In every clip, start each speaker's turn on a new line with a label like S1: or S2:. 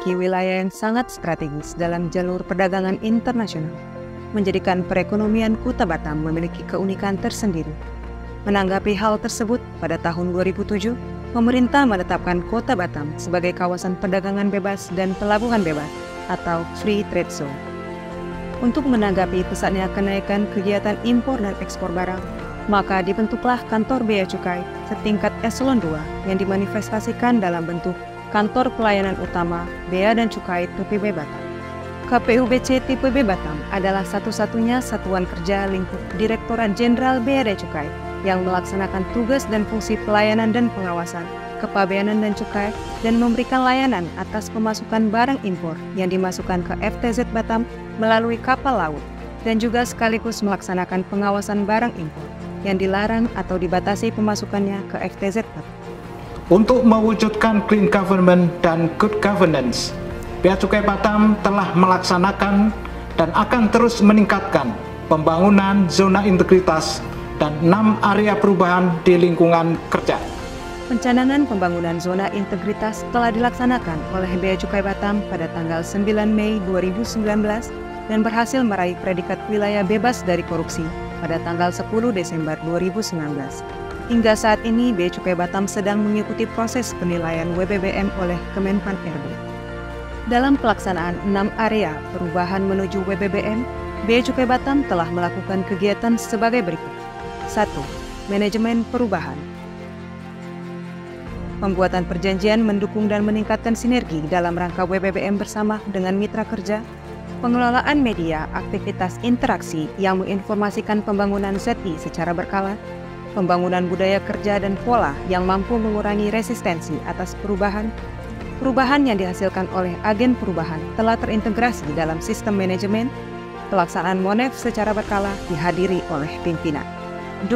S1: memiliki wilayah yang sangat strategis dalam jalur perdagangan internasional, menjadikan perekonomian Kuta Batam memiliki keunikan tersendiri. Menanggapi hal tersebut, pada tahun 2007, pemerintah menetapkan Kota Batam sebagai kawasan perdagangan bebas dan pelabuhan bebas atau Free Trade Zone. Untuk menanggapi pesatnya kenaikan kegiatan impor dan ekspor barang, maka dibentuklah kantor Bea Cukai setingkat eselon 2 yang dimanifestasikan dalam bentuk Kantor Pelayanan Utama Bea dan Cukai Tipe B Batam. KPUBC Tipe B Batam adalah satu-satunya satuan kerja lingkup Direktorat Jenderal Bea dan Cukai yang melaksanakan tugas dan fungsi pelayanan dan pengawasan, kepabeanan dan cukai, dan memberikan layanan atas pemasukan barang impor yang dimasukkan ke FTZ Batam melalui kapal laut, dan juga sekaligus melaksanakan pengawasan barang impor yang dilarang atau dibatasi pemasukannya ke FTZ Batam.
S2: Untuk mewujudkan clean government dan good governance, Bea Cukai Batam telah melaksanakan dan akan terus meningkatkan pembangunan zona integritas dan 6 area perubahan di lingkungan kerja.
S1: Pencanangan pembangunan zona integritas telah dilaksanakan oleh Bea Cukai Batam pada tanggal 9 Mei 2019 dan berhasil meraih predikat wilayah bebas dari korupsi pada tanggal 10 Desember 2019. Hingga saat ini, Bea Cukai Batam sedang mengikuti proses penilaian WBBM oleh Kemenpan RB. Dalam pelaksanaan 6 area perubahan menuju WBBM, Bea Cukai Batam telah melakukan kegiatan sebagai berikut. 1. Manajemen perubahan. Pembuatan perjanjian mendukung dan meningkatkan sinergi dalam rangka WBBM bersama dengan mitra kerja, pengelolaan media, aktivitas interaksi yang menginformasikan pembangunan ZI secara berkala, pembangunan budaya kerja dan pola yang mampu mengurangi resistensi atas perubahan yang dihasilkan oleh agen perubahan telah terintegrasi dalam sistem manajemen, pelaksanaan MONEF secara berkala dihadiri oleh pimpinan. 2.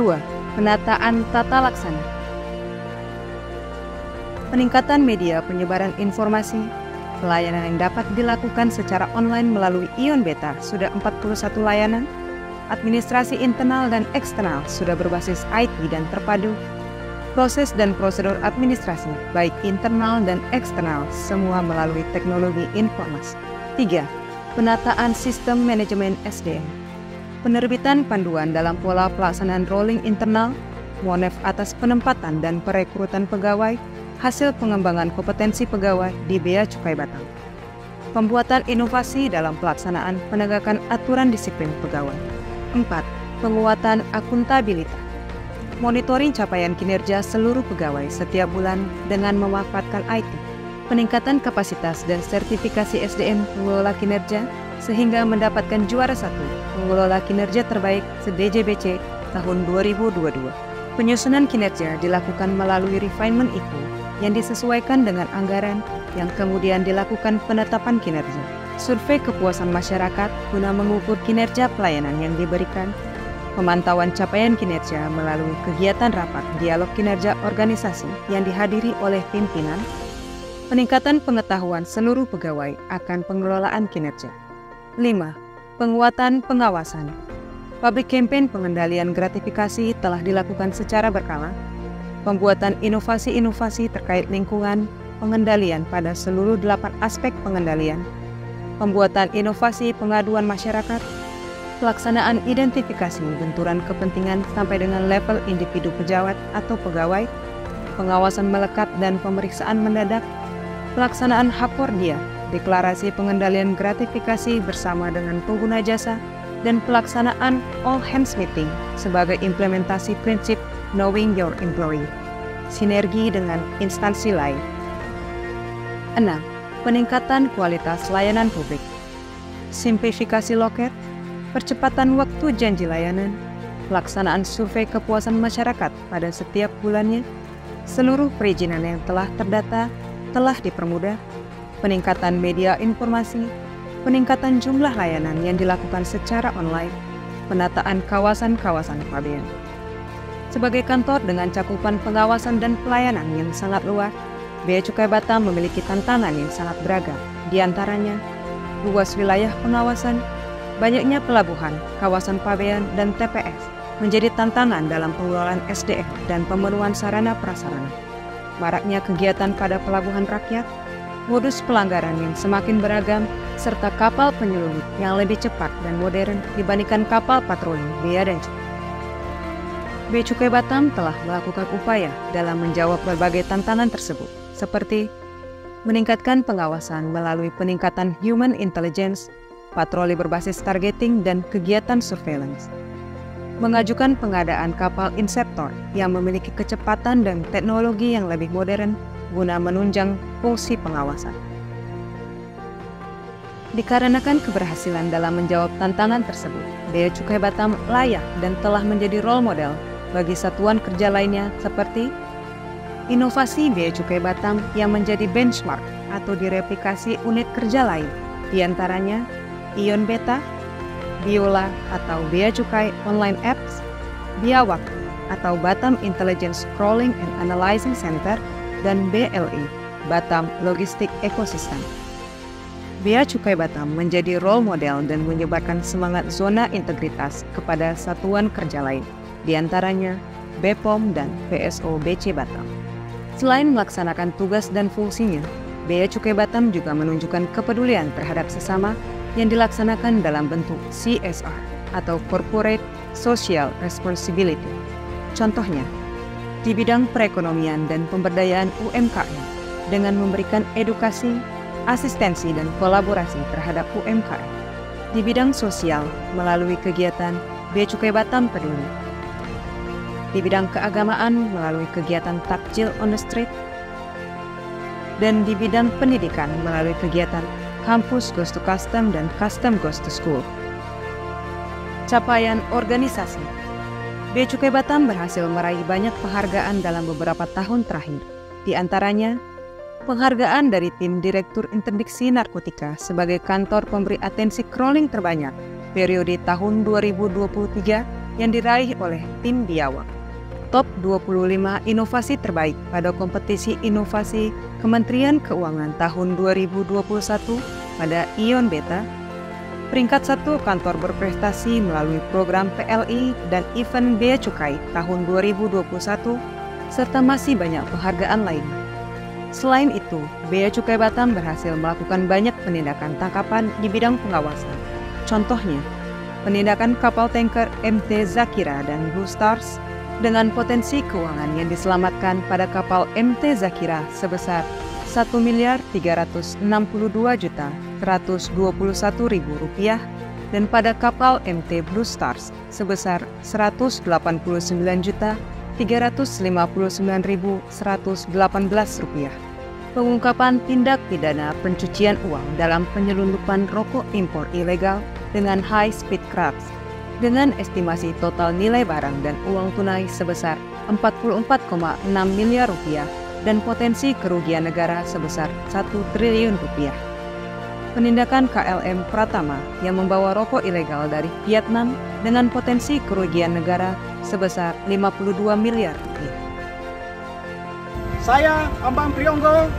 S1: Penataan tata laksana. Peningkatan media penyebaran informasi, pelayanan yang dapat dilakukan secara online melalui Ion Beta sudah 41 layanan, administrasi internal dan eksternal sudah berbasis IT dan terpadu, proses dan prosedur administrasi baik internal dan eksternal semua melalui teknologi informasi. 3. Penataan sistem manajemen SDM. Penerbitan panduan dalam pola pelaksanaan rolling internal, MONEF atas penempatan dan perekrutan pegawai, hasil pengembangan kompetensi pegawai di Bea Cukai Batam. Pembuatan inovasi dalam pelaksanaan penegakan aturan disiplin pegawai. 4. Penguatan akuntabilitas. Monitoring capaian kinerja seluruh pegawai setiap bulan dengan memanfaatkan IT. Peningkatan kapasitas dan sertifikasi SDM pengelola kinerja sehingga mendapatkan juara 1 pengelola kinerja terbaik se-DJBC tahun 2022. Penyusunan kinerja dilakukan melalui refinement IKU yang disesuaikan dengan anggaran yang kemudian dilakukan penetapan kinerja. Survei kepuasan masyarakat guna mengukur kinerja pelayanan yang diberikan, pemantauan capaian kinerja melalui kegiatan rapat dialog kinerja organisasi yang dihadiri oleh pimpinan, peningkatan pengetahuan seluruh pegawai akan pengelolaan kinerja. 5. Penguatan pengawasan. Public campaign pengendalian gratifikasi telah dilakukan secara berkala, pembuatan inovasi-inovasi terkait lingkungan, pengendalian pada seluruh 8 aspek pengendalian, pembuatan inovasi pengaduan masyarakat, pelaksanaan identifikasi benturan kepentingan sampai dengan level individu pejabat atau pegawai, pengawasan melekat dan pemeriksaan mendadak, pelaksanaan Hakordia, deklarasi pengendalian gratifikasi bersama dengan pengguna jasa, dan pelaksanaan all hands meeting sebagai implementasi prinsip knowing your employee, sinergi dengan instansi lain. 6. Peningkatan kualitas layanan publik. Simplifikasi loket, percepatan waktu janji layanan, pelaksanaan survei kepuasan masyarakat pada setiap bulannya, seluruh perizinan yang telah terdata telah dipermudah, peningkatan media informasi, peningkatan jumlah layanan yang dilakukan secara online, penataan kawasan-kawasan pabean. Sebagai kantor dengan cakupan pengawasan dan pelayanan yang sangat luas, Bea Cukai Batam memiliki tantangan yang sangat beragam, di antaranya luas wilayah pengawasan, banyaknya pelabuhan, kawasan pabean, dan TPS menjadi tantangan dalam pengelolaan SDM dan pemenuhan sarana prasarana. Maraknya kegiatan pada pelabuhan rakyat, modus pelanggaran yang semakin beragam, serta kapal penyelundup yang lebih cepat dan modern dibandingkan kapal patroli Bea dan Cukai. Bea Cukai Batam telah melakukan upaya dalam menjawab berbagai tantangan tersebut, seperti meningkatkan pengawasan melalui peningkatan human intelligence, patroli berbasis targeting, dan kegiatan surveillance. Mengajukan pengadaan kapal inceptor yang memiliki kecepatan dan teknologi yang lebih modern guna menunjang fungsi pengawasan. Dikarenakan keberhasilan dalam menjawab tantangan tersebut, Bea Cukai Batam layak dan telah menjadi role model bagi satuan kerja lainnya seperti inovasi Bea Cukai Batam yang menjadi benchmark atau direplikasi unit kerja lain, diantaranya Ion Beta, Biola atau Bea Cukai Online Apps, Biawak atau Batam Intelligence Crawling and Analyzing Center, dan BLE, Batam Logistik Ecosystem. Bea Cukai Batam menjadi role model dan menyebarkan semangat zona integritas kepada satuan kerja lain, diantaranya BPOM dan PSO BC Batam. Selain melaksanakan tugas dan fungsinya, Bea Cukai Batam juga menunjukkan kepedulian terhadap sesama yang dilaksanakan dalam bentuk CSR atau Corporate Social Responsibility. Contohnya, di bidang perekonomian dan pemberdayaan UMKM dengan memberikan edukasi, asistensi, dan kolaborasi terhadap UMKM. Di bidang sosial melalui kegiatan Bea Cukai Batam Peduli. Di bidang keagamaan melalui kegiatan Takjil on the Street. Dan di bidang pendidikan melalui kegiatan Campus Goes to Custom dan Custom Goes to School. Capaian organisasi. Bea Cukai Batam berhasil meraih banyak penghargaan dalam beberapa tahun terakhir. Di antaranya, penghargaan dari Tim Direktur Interdiksi Narkotika sebagai kantor pemberi atensi crawling terbanyak periode tahun 2023 yang diraih oleh Tim Biawak. Top 25 inovasi terbaik pada kompetisi inovasi Kementerian Keuangan tahun 2021 pada Ion Beta. Peringkat 1 kantor berprestasi melalui program PLI dan event Bea Cukai tahun 2021, serta masih banyak penghargaan lain. Selain itu, Bea Cukai Batam berhasil melakukan banyak penindakan tangkapan di bidang pengawasan. Contohnya, penindakan kapal tanker MT Zakira dan Blue Stars dengan potensi keuangan yang diselamatkan pada kapal MT Zakira sebesar Rp1.032.121.000 dan pada kapal MT Blue Stars sebesar Rp189.359.118. Pengungkapan tindak pidana pencucian uang dalam penyelundupan rokok impor ilegal dengan high speed crabs dengan estimasi total nilai barang dan uang tunai sebesar Rp44,6 miliar dan potensi kerugian negara sebesar Rp1 triliun. Penindakan KLM Pratama yang membawa rokok ilegal dari Vietnam dengan potensi kerugian negara sebesar Rp52 miliar.
S2: Saya Ambang Priyonggo,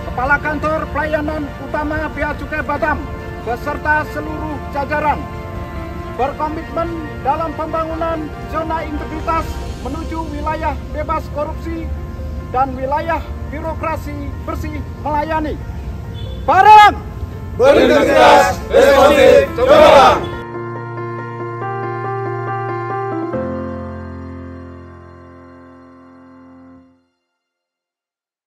S2: Kepala Kantor Pelayanan Utama Bea Cukai Batam, beserta seluruh jajaran, berkomitmen dalam pembangunan zona integritas menuju wilayah bebas korupsi dan wilayah birokrasi bersih melayani. Barang berintegritas, responsif, coba.